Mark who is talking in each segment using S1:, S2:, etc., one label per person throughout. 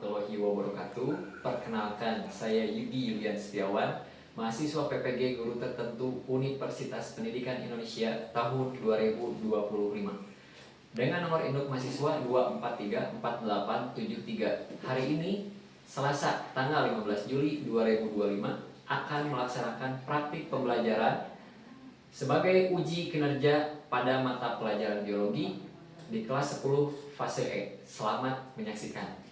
S1: warahmatullahi wabarakatuh. Perkenalkan, saya Yudi Yulian Setiawan, mahasiswa PPG Guru Tertentu Universitas Pendidikan Indonesia tahun 2025. Dengan nomor induk mahasiswa 2434873. Hari ini, Selasa, tanggal 15 Juli 2025, akan melaksanakan praktik pembelajaran sebagai uji kinerja pada mata pelajaran biologi di kelas 10 fase E. Selamat menyaksikan.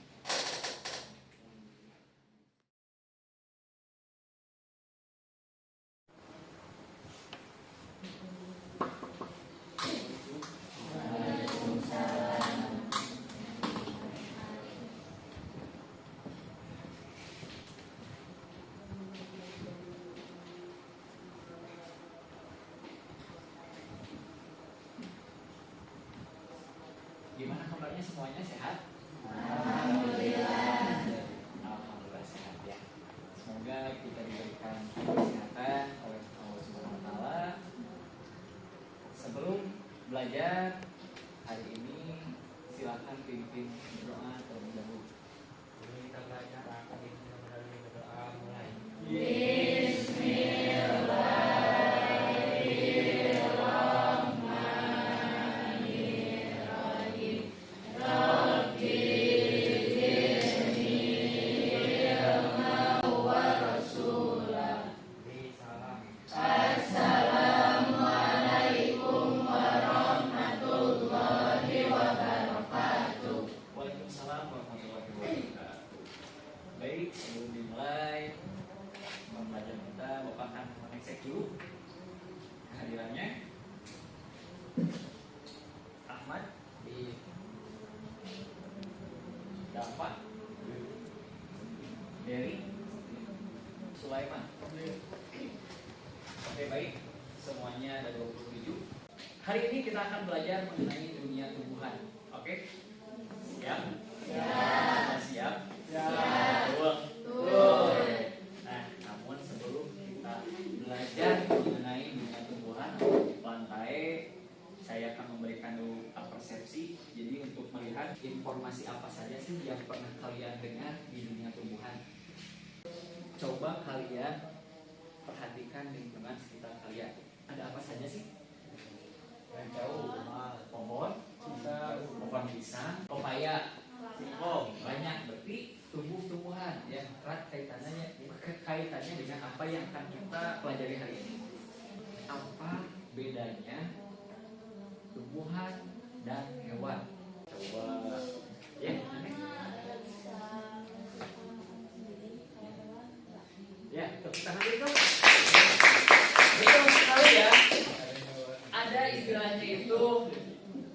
S1: Gimana kabarnya semuanya, sehat? Alhamdulillah. Alhamdulillah sehat ya. Semoga kita diberikan kesehatan oleh Allah Subhanahu wa taala. Sebelum belajar hari ini, silakan pimpin doa terlebih dahulu.
S2: Kita belajar akan berdoa mulai.
S1: Waalaikumsalam warahmatullahi wabarakatuh. Baik, sebelum dimulai pembelajaran kita, Bapak akan mengecek dulu kehadirannya. Ahmad di Dapat, Dery, Sulaiman. Oke, baik, semuanya ada 27. Hari ini kita akan belajar mengenai dunia tumbuhan. Oke? Siap? Sudah siap? Betul. Nah, namun sebelum kita belajar mengenai dunia tumbuhan atau lantai, saya akan memberikan dulu persepsi. Jadi untuk melihat informasi apa saja sih yang pernah kalian dengar di dunia tumbuhan. Coba kalian perhatikan lingkungan sekitar kalian. Ada apa saja sih? Yang jauh, pohon, pisang, pepaya, singkong, banyak. Berarti tumbuh-tumbuhan ya, erat kaitannya dengan apa yang akan kita pelajari hari ini. Apa bedanya tumbuhan dan hewan? Coba ya, ya, tepuk tangan itu. Betul sekali ya. Ada istilahnya itu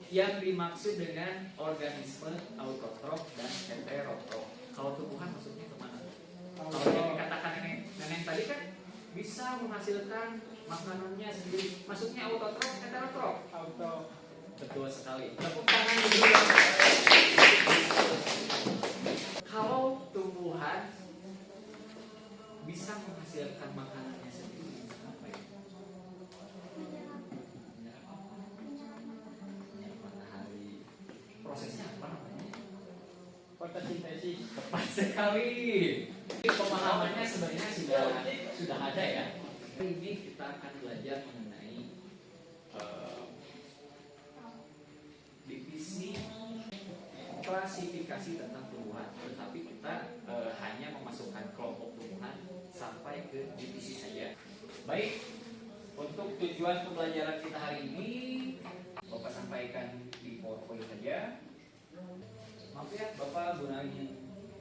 S1: yang dimaksud dengan organisme autotrof dan heterotrof. Kalau tumbuhan maksudnya kemana? Kalau yang dikatakan nenek tadi kan bisa menghasilkan makanannya sendiri. Maksudnya autotrof, heterotrof? Auto. Betul sekali. Tepuk tangan dulu. Kalau tumbuhan bisa menghasilkan makanannya sendiri, apa ya? Prosesnya apa namanya?
S2: Fotosintesis.
S1: Tepat sekali. Pemahamannya sebenarnya sudah ada ya. Hari ini kita akan belajar mengenai divisi klasifikasi tentang tumbuhan. Tetapi kita hanya memasukkan kelompok tumbuhan sampai ke divisi saja. Baik, untuk tujuan pembelajaran kita hari ini, Bapak sampaikan di PowerPoint saja. Maaf ya, Bapak gunain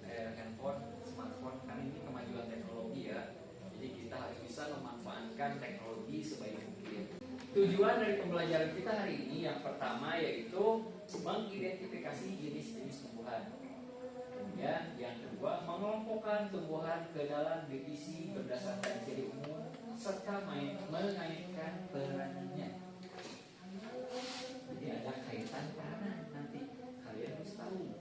S1: handphone, smartphone, kan ini kemajuan teknologi ya. Jadi kita harus bisa memanfaatkan teknologi sebaik mungkin. Tujuan dari pembelajaran kita hari ini yang pertama yaitu mengidentifikasi jenis-jenis tumbuhan. Kemudian yang kedua, mengelompokkan tumbuhan ke dalam divisi berdasarkan ciri umum serta mengaitkan perannya. Jadi ada kaitan peranan nanti kalian harus tahu.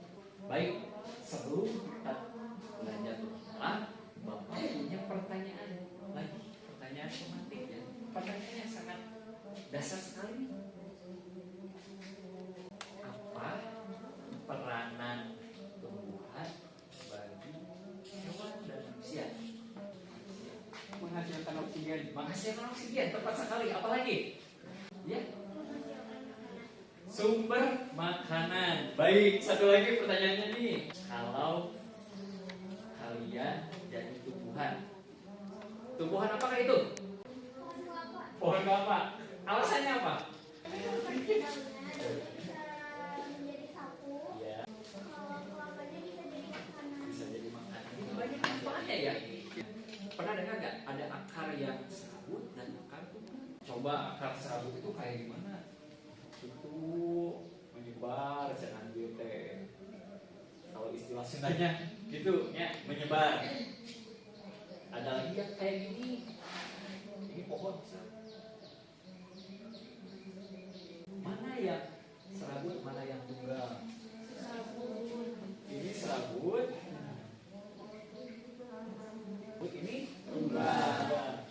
S1: Baik, sebelum kita belajar berkenalan, Bapak punya pertanyaan lagi, pertanyaan tematik ya. Pertanyaannya sangat dasar sekali. Apa peranan tumbuhan saluran oksigen, tepat sekali. Apalagi? Ya. Sumber makanan. Baik, satu lagi pertanyaannya nih. Kalau kalian jadi tumbuhan, tumbuhan apakah itu? Pohon kelapa. Alasannya apa?
S3: Menjadi sapu.
S1: Ya,
S3: Kalau kelapanya bisa jadi makanan.
S1: bisa jadi makanan. Ini banyak manfaatnya ya. Pernah dengar nggak ada akar yang serabut dan akar tumbuhan? Coba akar serabut itu kayak gimana? Itu menyebar jangan teh. Kalau istilah Sundanya gitu ya, menyebar. Ada lagi yang kayak gini. Ini pohon. Mana yang serabut, mana yang tunggal? Ini serabut. Ini tunggal.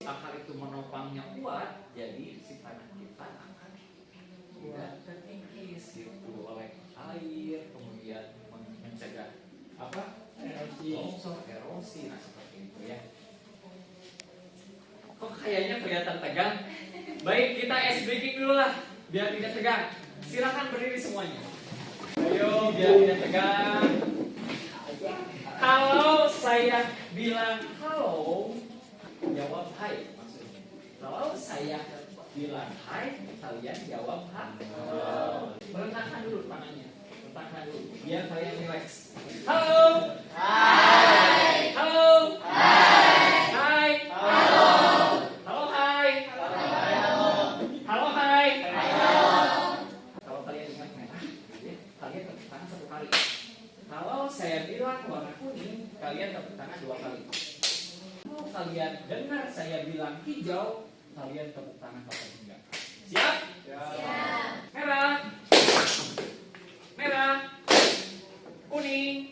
S1: Akar itu menopangnya kuat, jadi si tanah kita akan tidak terkikis gitu oleh air, kemudian mencegah apa? Longsor, erosi, nah seperti itu ya. Kok kayaknya kelihatan tegang? Baik, kita ice breaking dulu lah, biar tidak tegang. Silakan berdiri semuanya. Ayo, biar tidak tegang. Kalau saya bilang halo, jawab hai maksudnya. Kalau saya bilang hai, kalian jawab halo. Rentangkan dulu tangannya, rentangkan dulu, biar kalian relax. Halo. Hai. Halo. Hai. Halo. Halo hai. Halo hai. Kalau kalian ingat merah, kalian tepuk tangan satu kali. Kalau saya bilang warna kuning, kalian tepuk tangan 2 kali. Kalau kalian dengar saya bilang hijau, kalian tepuk tangan pakai pinggang. Siap? Siap. Merah. Merah. Kuning.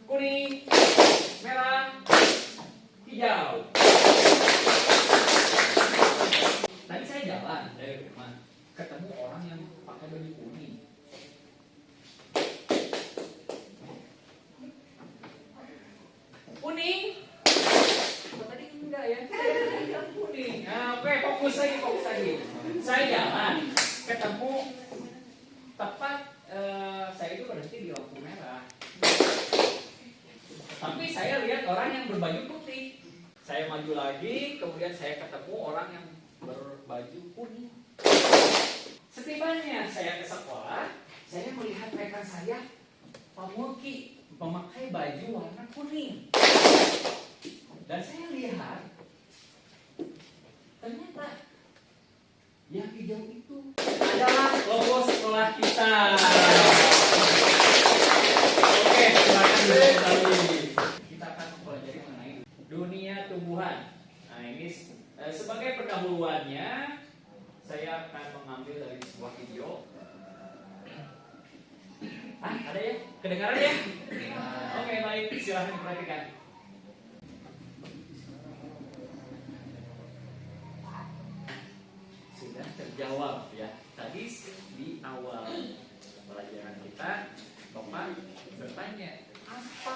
S1: Kuning. Merah. Hijau. Tadi saya jalan dari rumah, ketemu orang yang pakai baju kuning. Kuning. Kok tadi enggak ya? Yang kuning. Nah, oke, fokus lagi. Saya jalan, ketemu tepat saya itu berhenti di lampu merah. Tapi saya lihat orang yang berbaju putih. Saya maju lagi, kemudian saya ketemu orang yang berbaju kuning. Setibanya saya ke sekolah, saya melihat rekan saya, Pak Mulki, memakai baju warna kuning. Dan saya lihat, ternyata yang hijau itu adalah logo sekolah kita. Oke, silakan diketahui. Kita akan mempelajari mengenai dunia tumbuhan. Nah, ini sebagai pendahuluannya, saya akan mengambil dari sebuah video. Ada ya? Kedengaran ya? Oke, baik. Silahkan diperhatikan. Sudah terjawab ya. Tadi di awal pelajaran kita, Bapak bertanya, apa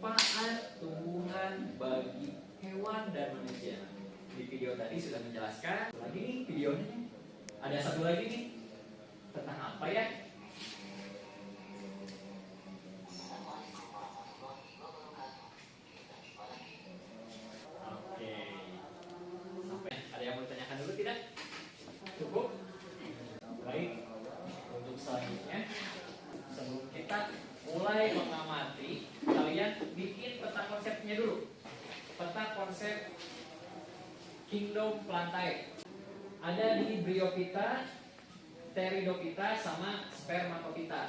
S1: manfaat tumbuhan bagi hewan dan manusia? Di video tadi sudah menjelaskan. Lagi nih videonya. Ada satu lagi nih. Tentang apa ya? Oke. Sampai ada yang mau ditanyakan dulu tidak? Cukup? Baik. Untuk selanjutnya, sebelum kita mulai mengamati, kalian bikin peta konsepnya dulu. Peta konsep Kingdom Plantae. Ada di Bryophyta, Pteridophyta, sama Spermatophyta.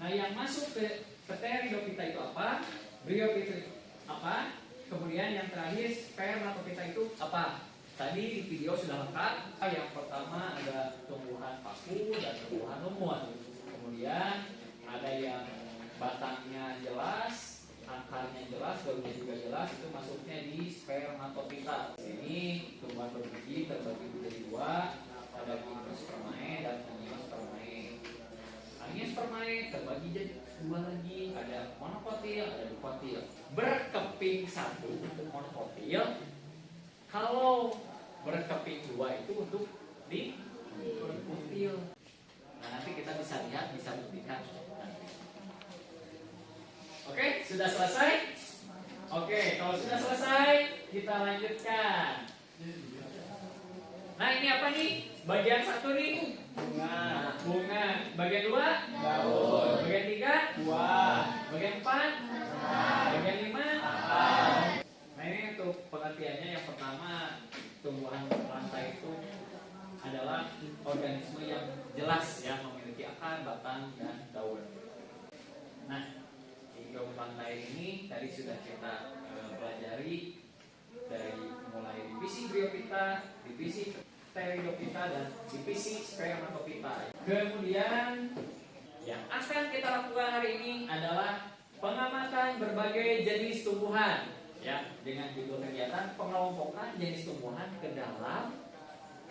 S1: Nah, yang masuk ke Pteridophyta itu apa? Bryophyta apa? Kemudian yang terakhir Spermatophyta itu apa? Tadi di video sudah lengkap. Yang pertama ada tumbuhan paku dan tumbuhan lumut. Kemudian ada yang batangnya jelas, akarnya jelas, daunnya juga jelas, itu masuknya di Spermatophyta. Ini tumbuhan berbiji terbagi menjadi 2, ada Gymnospermae dan Angiospermae. Angiospermae terbagi jadi 2 lagi, ada monokotil, ada dikotil. Berkeping 1 untuk monokotil, Kalau berkeping dua itu untuk dipuntil. Nah, nanti kita bisa lihat, bisa buktikan. Oke, sudah selesai? Oke, kalau sudah selesai, kita lanjutkan. Nah, ini apa nih? Bagian satu nih?
S2: Bunga.
S1: Bunga. Bagian dua?
S2: Daun.
S1: Bagian tiga?
S2: Buah.
S1: Bagian empat? Bagian lima? Nah, ini untuk pengertiannya yang pertama, tumbuhan rantai itu adalah organisme yang jelas ya, memiliki akar, batang, dan daun. Nah, tiga rantai ini tadi sudah kita pelajari dari mulai divisi Bryophyta, divisi Pteridophyta, dan divisi Spermatophyta. Kemudian yang akan kita lakukan hari ini adalah pengamatan berbagai jenis tumbuhan ya, dengan judul kegiatan pengelompokan jenis tumbuhan ke dalam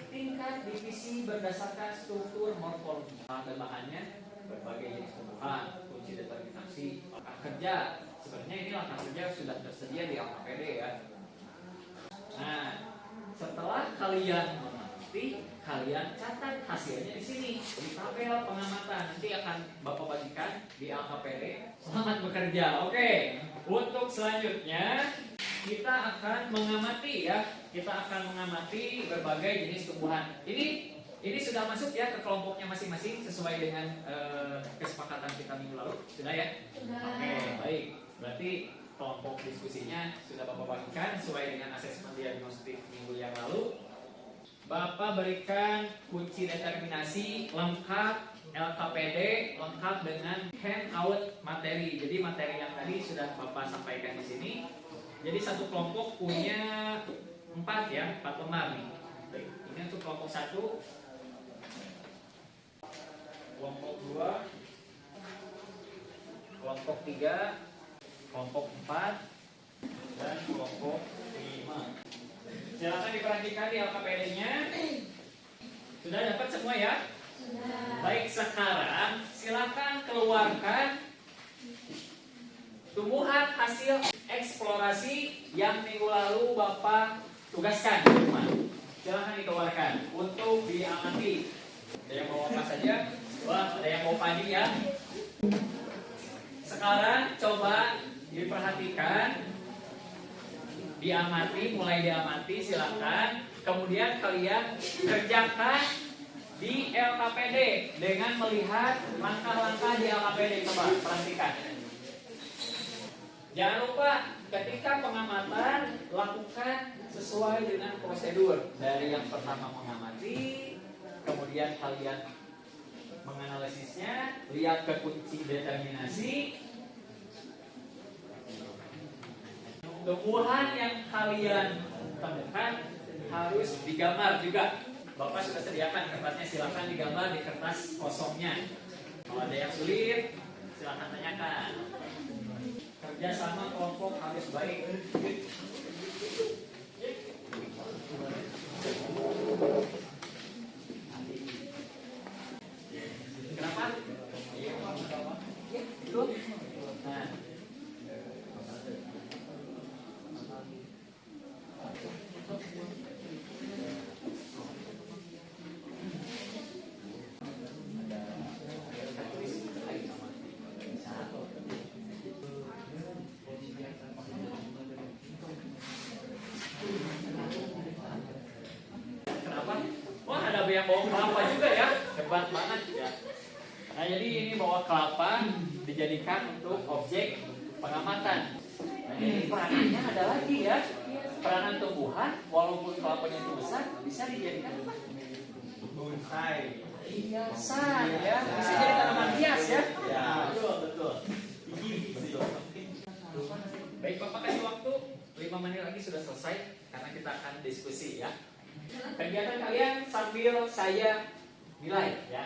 S1: tingkat divisi berdasarkan struktur morfologi. Bahannya berbagai jenis tumbuhan, kunci determinasi, langkah kerja. Sebenarnya ini langkah kerja sudah tersedia di LKPD ya. Nah, setelah kalian mengerti, kalian catat hasilnya di sini di tabel pengamatan. Nanti akan Bapak bagikan di LKPD. Selamat bekerja. Oke. Untuk selanjutnya kita akan mengamati ya. Kita akan mengamati berbagai jenis tumbuhan. Ini sudah masuk ya ke kelompoknya masing-masing sesuai dengan kesepakatan kita minggu lalu. Sudah ya?
S3: Sudah.
S1: Oke, baik. Berarti kelompok diskusinya sudah Bapak bagikan sesuai dengan asesmen diagnostik minggu yang lalu. Bapak berikan kunci determinasi lengkap LKPD, lengkap dengan handout materi. Jadi materi yang tadi sudah Bapak sampaikan di sini. Jadi satu kelompok punya 4 ya, 4 lembar nih. Baik, ini untuk kelompok 1, kelompok 2, kelompok 3, kelompok 4, dan kelompok 5. Silakan diperhatikan di LKPD-nya. Sudah dapat semua ya?
S3: Sudah.
S1: Baik, sekarang silakan keluarkan tumbuhan hasil eksplorasi yang minggu lalu Bapak tugaskan di rumah. Silakan dikeluarkan untuk diamati. Ada yang mau apa saja? Wah, ada yang mau padi ya? Sekarang coba diperhatikan, diamati, mulai diamati silakan. Kemudian kalian kerjakan di LKPD dengan melihat langkah-langkah di LKPD. Coba perhatikan. Jangan lupa ketika pengamatan lakukan sesuai dengan prosedur. Dari yang pertama mengamati, kemudian kalian menganalisisnya, lihat ke kunci determinasi. Tumbuhan yang kalian temukan harus digambar juga. Bapak sudah sediakan kertasnya, silakan digambar di kertas kosongnya. Kalau ada yang sulit, silakan tanyakan. Kerja sama kelompok harus baik. Kenapa? Betul. Nah. Kenapa? Wah, ada yang bawa kelapa juga ya, hebat banget ya. Nah, jadi ini bawa kelapa dijadikan untuk objek pengamatan. Nah, jadi peranannya ada lagi ya. Peranan tumbuhan, walaupun kelapanya itu besar, bisa dijadikan apa?
S2: Bonsai.
S1: Hiasan ya, bisa jadi tanaman hias ya.
S2: Ya,
S1: Betul. Betul. Baik, Bapak kasih waktu 5 menit lagi sudah selesai karena kita akan diskusi ya. Kegiatan kalian sambil saya nilai ya.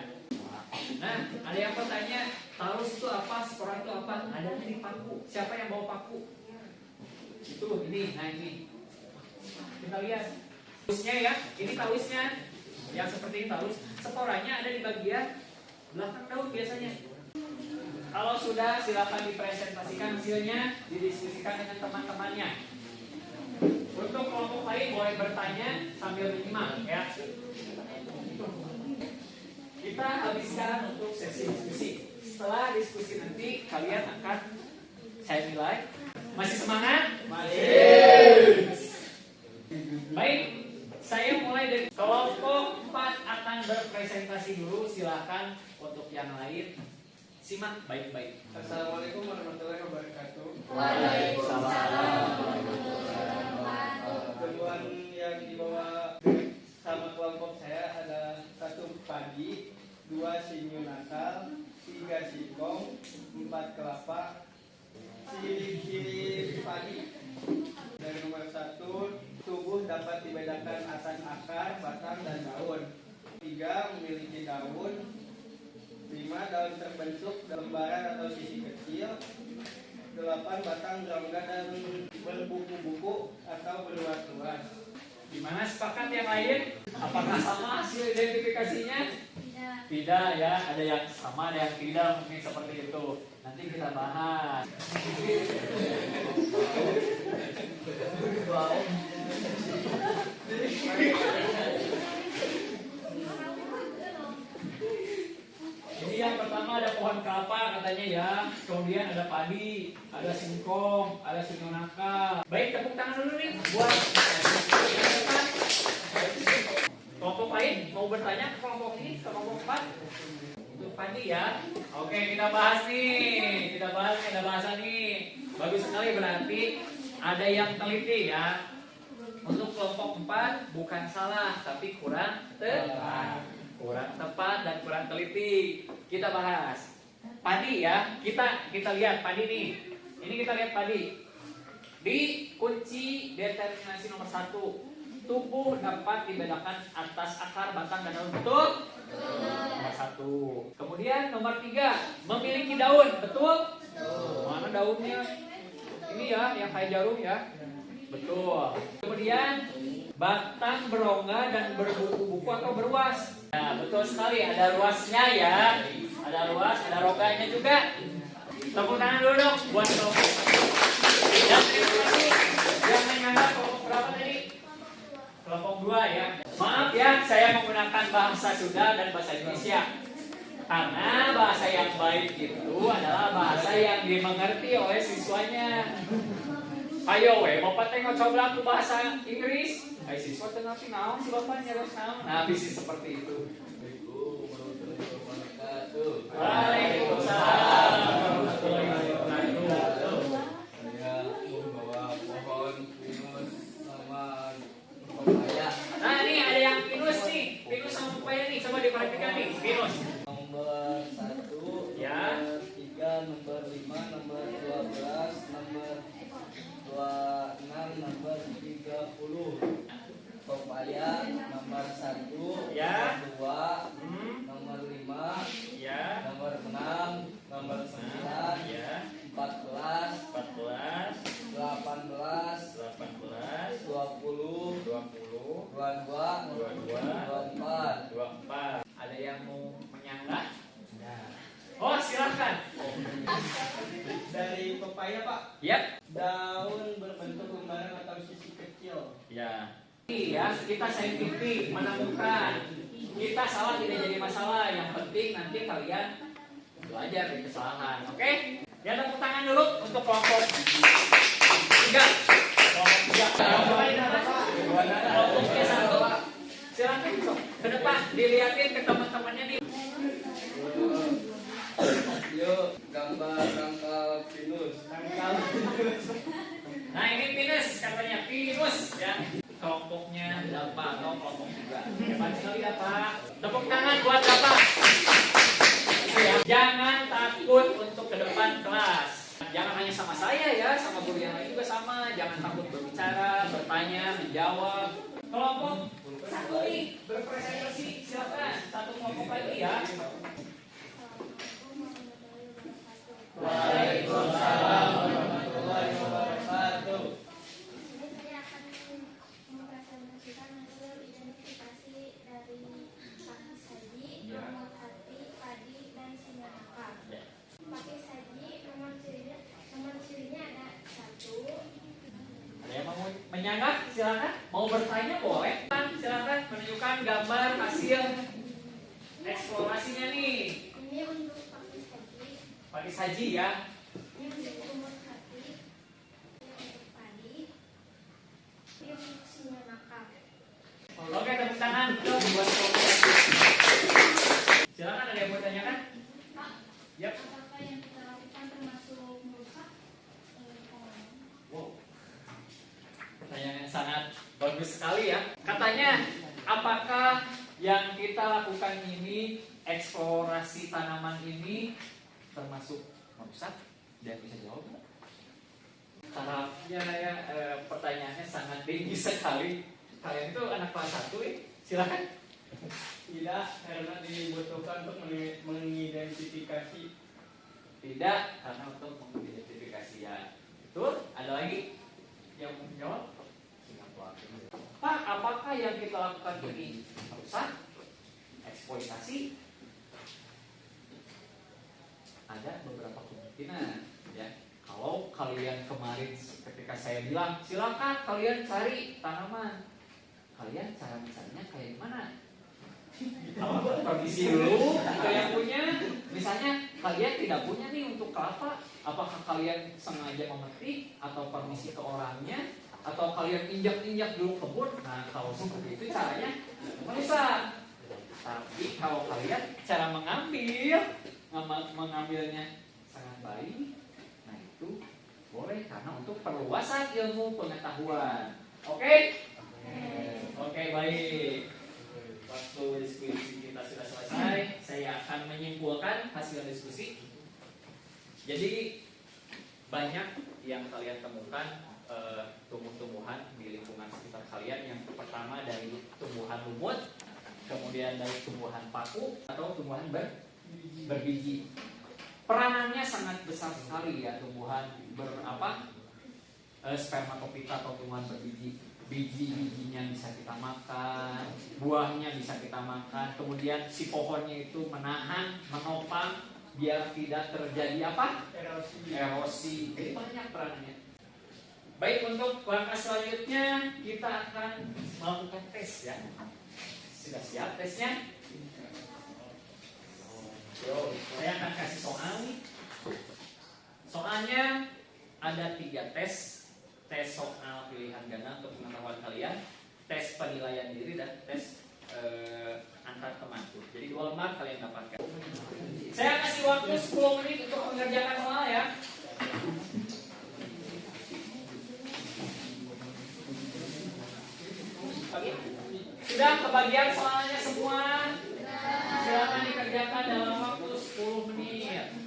S1: Nah, ada yang bertanya, talus itu apa, spora itu apa? Ada di paku. Siapa yang bawa paku? Itu ini, nah ini. Kita lihat talusnya ya. Ini talusnya yang seperti ini talus. Sporanya ada di bagian belakang daun biasanya. Kalau sudah, silakan dipresentasikan hasilnya, didiskusikan dengan teman-temannya. Untuk kelompok lain boleh bertanya sambil menyimak ya. Kita habiskan untuk sesi diskusi. Setelah diskusi nanti kalian akan saya nilai. Masih semangat?
S2: Masih.
S1: Baik, saya mulai dari kelompok 4 akan berpresentasi dulu. Silakan untuk yang lain simak baik-baik.
S2: Assalamualaikum warahmatullahi wabarakatuh. Temuan yang dibawa sama kelompok saya ada 1 padi, 2 sinyu nakal, 3 singkong, 4 kelapa. Ciri-ciri padi dari nomor 1, tubuh dapat dibedakan atas akar, batang, dan daun. 3, memiliki daun. 5, daun terbentuk lembaran atau sisi kecil. 8, batang berongga dan berbuku-buku atau berluas-luas.
S1: Gimana sepakat yang lain? Apakah sama hasil identifikasinya? Tidak ya, ada yang sama, ada yang tidak, mungkin seperti itu. Nanti kita bahas. Jadi yang pertama ada pohon kelapa katanya ya, kemudian ada padi, ada singkong, ada sinyo nakal. Baik, tepuk tangan dulu nih buat kelompok lain mau bertanya ke kelompok ini, ke kelompok 4 untuk padi ya. Oke, kita bahas nih, ada bahasan nih. Bagus sekali, berarti ada yang teliti ya. Untuk kelompok 4 bukan salah tapi kurang tepat dan kurang teliti. Kita bahas padi ya. Kita lihat padi nih. Ini kita lihat padi. Di kunci determinasi nomor 1, tubuh dapat dibedakan atas akar, batang, dan daun. Betul? Nomor 1. Kemudian nomor 3, memiliki daun. Betul? Mana daunnya? Ini ya, yang kayak jarum ya. Betul. Kemudian batang berongga dan berbuku-buku atau beruas. Nah, betul sekali, ada ruasnya ya. Ada ruas, ada rongganya juga. Tepuk tangan dulu dong buat kelompok. Yang menganggap kelompok berapa tadi? Kelompok 2 ya. Maaf ya, saya menggunakan bahasa Sunda dan bahasa Indonesia. Karena bahasa yang baik itu adalah bahasa yang dimengerti oleh siswanya. Ayo mau tengok coba aku bahasa Inggris. Hai siswa tengah si naon si bapaknya harus naon. Nah, bisa seperti itu. Waalaikumsalam warahmatullahi wabarakatuh.
S2: Saya membawa pohon pinus sama pepaya.
S1: Nah, ini ada yang pinus nih. Pinus sama pepaya nih. Coba diperhatikan nih. Pinus.
S2: Nomor 1,
S1: Ya.
S2: nomor 3, nomor 5, nomor 12, nomor 26, nomor 30. Pepaya nomor 1,
S1: Ya.
S2: nomor 2, nomor 5,
S1: Ya.
S2: nomor 6, nomor 9,
S1: Ya.
S2: 14,
S1: 14,
S2: 18,
S1: 18,
S2: 20,
S1: 20,
S2: 22,
S1: 22,
S2: 24.
S1: 24. Ada yang mau menyanggah? Oh, silakan.
S2: Dari pepaya, Pak,
S1: Yap.
S2: daun berbentuk lembaran atau sisi kecil.
S1: Ya. Ya, kita saintifik menemukan. Kita salah tidak jadi masalah. Yang penting nanti kalian belajar dari kesalahan. Oke? Ya, tepuk tangan dulu untuk kelompok 3. Kelompok 3. Kelompoknya 1. Silakan sok. Ke depan dilihatin ke teman-temannya nih.
S2: Yuk, gambar rangkal pinus.
S1: Nah, ini pinus katanya, pinus ya. Kelompoknya Dapa atau kelompok 3. Hebat sekali ya, Pak. Tepuk tangan buat Dapa. Ya. Jangan takut untuk ke depan kelas. Jangan hanya sama saya ya, sama guru yang lain juga sama. Jangan takut berbicara, bertanya, menjawab. Kelompok 1 nih berpresentasi, silakan. 1 kelompok lagi ya.
S2: Waalaikumsalam warahmatullahi wabarakatuh.
S3: Saya akan mempresentasikan hasil identifikasi dari pakis saji, nomor hati, padi, dan sinyo nakal. Pakis saji nomor cirinya ada 1.
S1: Ada yang mau Menyanggah silakan. Mau bertanya boleh. Silakan menunjukkan gambar hasil eksplorasinya nih.
S3: Ini untuk pakai saji.
S1: Pakai saji ya.
S3: Ini untuk umur hati. Ini untuk padi. Ini untuk singa nakal.
S1: Oke, tepuk tangan dong buat kelompok. Silakan, ada yang mau tanyakan?
S3: Pak,
S1: Yap.
S3: apakah yang kita lakukan termasuk merusak?
S1: Wow. Pertanyaan yang sangat bagus sekali ya. Katanya, apakah yang kita lakukan ini, eksplorasi tanaman ini termasuk merusak? Dia bisa jawab nggak? Harapnya ya, pertanyaannya sangat tinggi sekali. Kalian itu anak kelas 1 ya? Silakan.
S2: Tidak, karena dibutuhkan untuk mengidentifikasi.
S1: Tidak, karena untuk mengidentifikasi ya. Betul? Ada lagi yang mau menjawab? Pak, apakah yang kita lakukan ini merusak? Eksploitasi? Ada beberapa kemungkinan ya. Kalau kalian kemarin ketika saya bilang silakan kalian cari tanaman, kalian cara mencarinya kayak gimana? Permisi dulu ke yang punya. Misalnya kalian tidak punya nih untuk kelapa, apakah kalian sengaja memetik atau permisi ke orangnya, atau kalian injak-injak dulu kebun? Nah kalau seperti itu caranya merusak. Tapi kalau kalian cara mengambilnya sangat baik, nah itu boleh karena untuk perluasan ilmu pengetahuan. Oke? Oke, baik. Waktu diskusi kita sudah selesai, saya akan menyimpulkan hasil diskusi. Jadi banyak yang kalian temukan tumbuh-tumbuhan di lingkungan sekitar kalian. Yang pertama dari tumbuhan lumut, kemudian dari tumbuhan paku atau tumbuhan berbiji. Peranannya sangat besar sekali ya tumbuhan spermatopita atau tumbuhan berbiji. Biji-bijinya bisa kita makan, buahnya bisa kita makan, kemudian si pohonnya itu menahan, menopang biar tidak terjadi erosi. Jadi banyak peranannya. Baik, untuk langkah selanjutnya kita akan melakukan tes ya. Sudah siap tesnya? Saya akan kasih soal nih. Soalnya ada 3 tes. Tes soal pilihan ganda untuk pengetahuan kalian, tes penilaian diri, dan tes antar teman. Jadi 2 lembar kalian dapatkan. Saya kasih waktu 10 menit untuk mengerjakan soal ya. Sudah kebagian soalnya semua? Silakan dikerjakan dalam waktu 10 menit.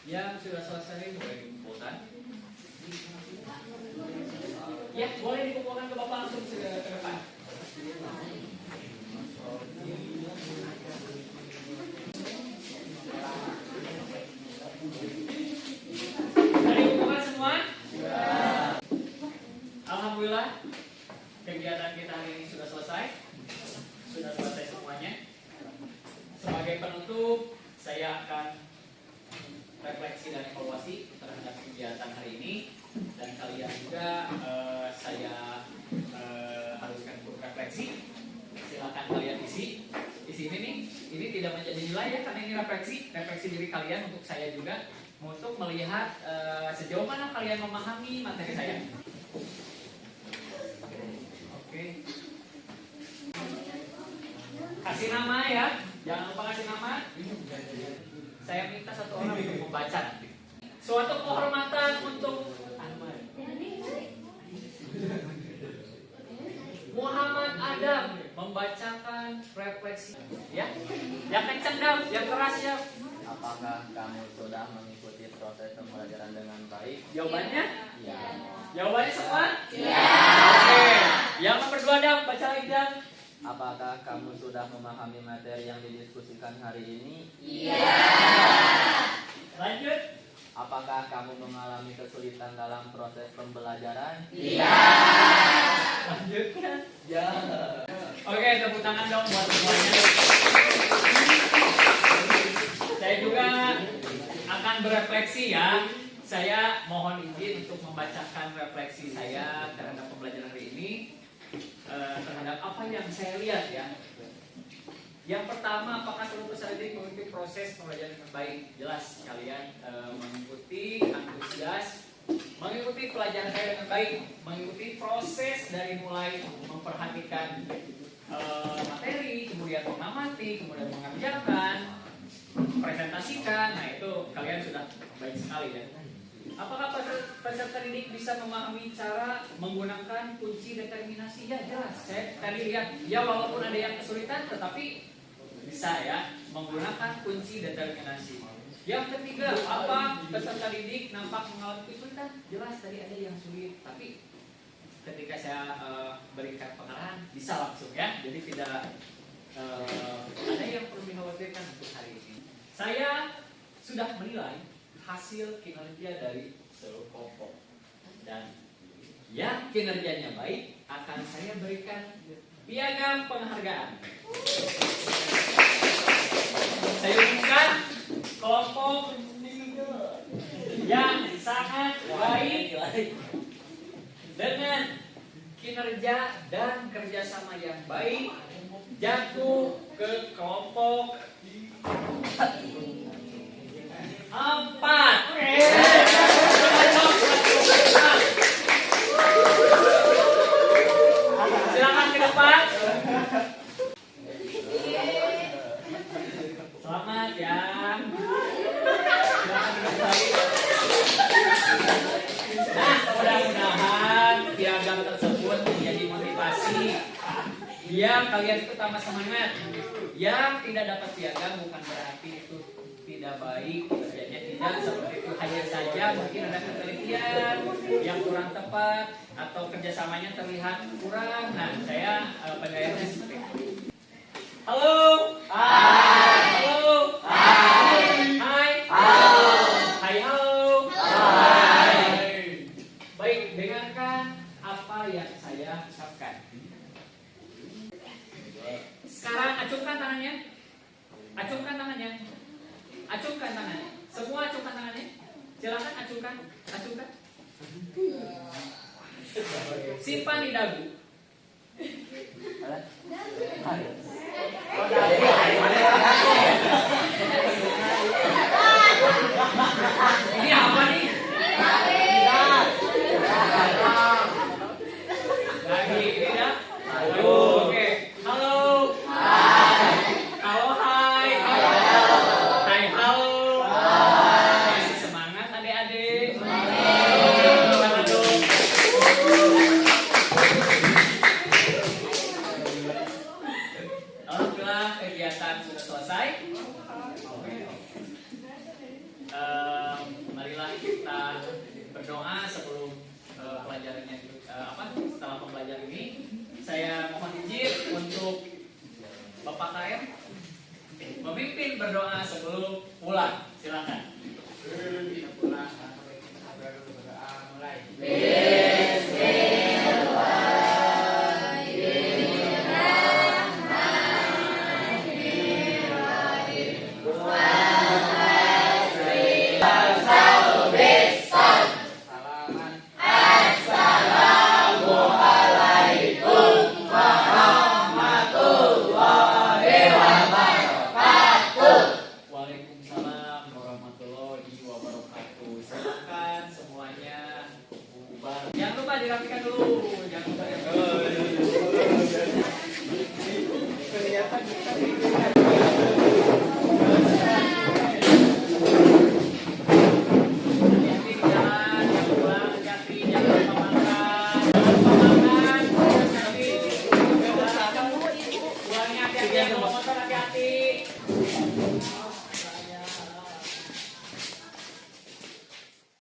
S1: Yang sudah selesai boleh dikumpulkan. Ya, boleh dikumpulkan ke Bapak langsung ke depan. Sudah dikumpulkan semua? Alhamdulillah, kegiatan kita hari ini sudah selesai. Sudah selesai semuanya. Sebagai penutup, saya akan refleksi dan evaluasi terhadap kegiatan hari ini, dan kalian juga saya haruskan untuk refleksi. Silakan kalian isi ini nih. Ini tidak menjadi nilai ya, karena ini refleksi diri kalian untuk saya juga, untuk melihat sejauh mana kalian memahami materi saya. Oke. Kasih nama ya, jangan lupa kasih nama. Saya minta 1 orang untuk membaca nanti. Suatu kehormatan untuk Muhammad Adam membacakan refleksi. Ya, yang kencang dong, yang keras ya.
S4: Apakah kamu sudah mengikuti proses pembelajaran dengan baik?
S1: Jawabannya?
S4: Ya.
S1: Jawabannya semua? Ya. Oke. Yang nomor 2 dong, baca lagi dong.
S4: Apakah kamu sudah memahami materi yang didiskusikan hari ini?
S1: Lanjut.
S4: Apakah kamu mengalami kesulitan dalam proses pembelajaran?
S2: Lanjutkan.
S4: Ya.
S1: Oke, tepuk tangan dong buat semuanya. Saya juga akan berefleksi ya. Saya mohon izin untuk membacakan refleksi saya terhadap pembelajaran hari ini, terhadap apa yang saya lihat ya. Yang pertama, apakah seluruh peserta didik mengikuti proses pembelajaran dengan baik? Jelas kalian mengikuti, antusias, mengikuti pelajaran saya dengan baik, mengikuti proses dari mulai memperhatikan materi, kemudian mengamati, kemudian mengerjakan, presentasikan. Nah itu kalian sudah baik sekali ya. Apakah peserta didik bisa memahami cara menggunakan kunci determinasi? Ya jelas. Saya tadi lihat ya, walaupun ada yang kesulitan tetapi bisa ya menggunakan kunci determinasi. Yang ketiga, apa peserta didik nampak mengalami kesulitan? Jelas tadi ada yang sulit, tapi ketika saya berikan pengarahan bisa langsung ya. Jadi tidak ada yang perlu dikhawatirkan untuk hari ini. Saya sudah menilai hasil kinerja dari seluruh kelompok, dan yang kinerjanya baik akan saya berikan piagam penghargaan. Saya umumkan kelompok yang sangat baik dengan kinerja dan kerjasama yang baik jatuh ke kelompok 4. Silakan ke depan. Selamat ya. Silakan duduk lagi. Nah, mudah-mudahan piagam tersebut menjadi motivasi biar kalian itu tambah semangat. Yang tidak dapat piagam bukan berarti itu tidak baik kerjanya, tidak seperti itu. Hanya saja mungkin ada penelitian yang kurang tepat atau kerjasamanya terlihat kurang. Nah, saya penilaiannya seperti itu. Halo. Hai. Halo. Hai. Hai. Halo. Hai. Halo. Hai. Baik, dengarkan apa yang saya ucapkan. Sekarang acungkan tangannya. Acungkan tangannya. Acungkan tangannya. Semua acungkan tangannya. Silakan acungkan. Acungkan. Simpan di dagu. Ini apa nih? Lagi ini ya. Oke. Halo. Halo, hai. Hai, halo. Masih semangat adik-adik? Semangat dong. Alhamdulillah kegiatan sudah selesai. Marilah kita berdoa sebelum pelajarannya setelah pembelajaran ini. Saya mohon izin untuk Bapak KM memimpin berdoa sebelum pulang. Silakan. Kita pulang. Berdoa mulai. Waalaikumsalam warahmatullahi wabarakatuh. Silakan semuanya bubar. Jangan lupa dirapikan dulu. Jangan lupa.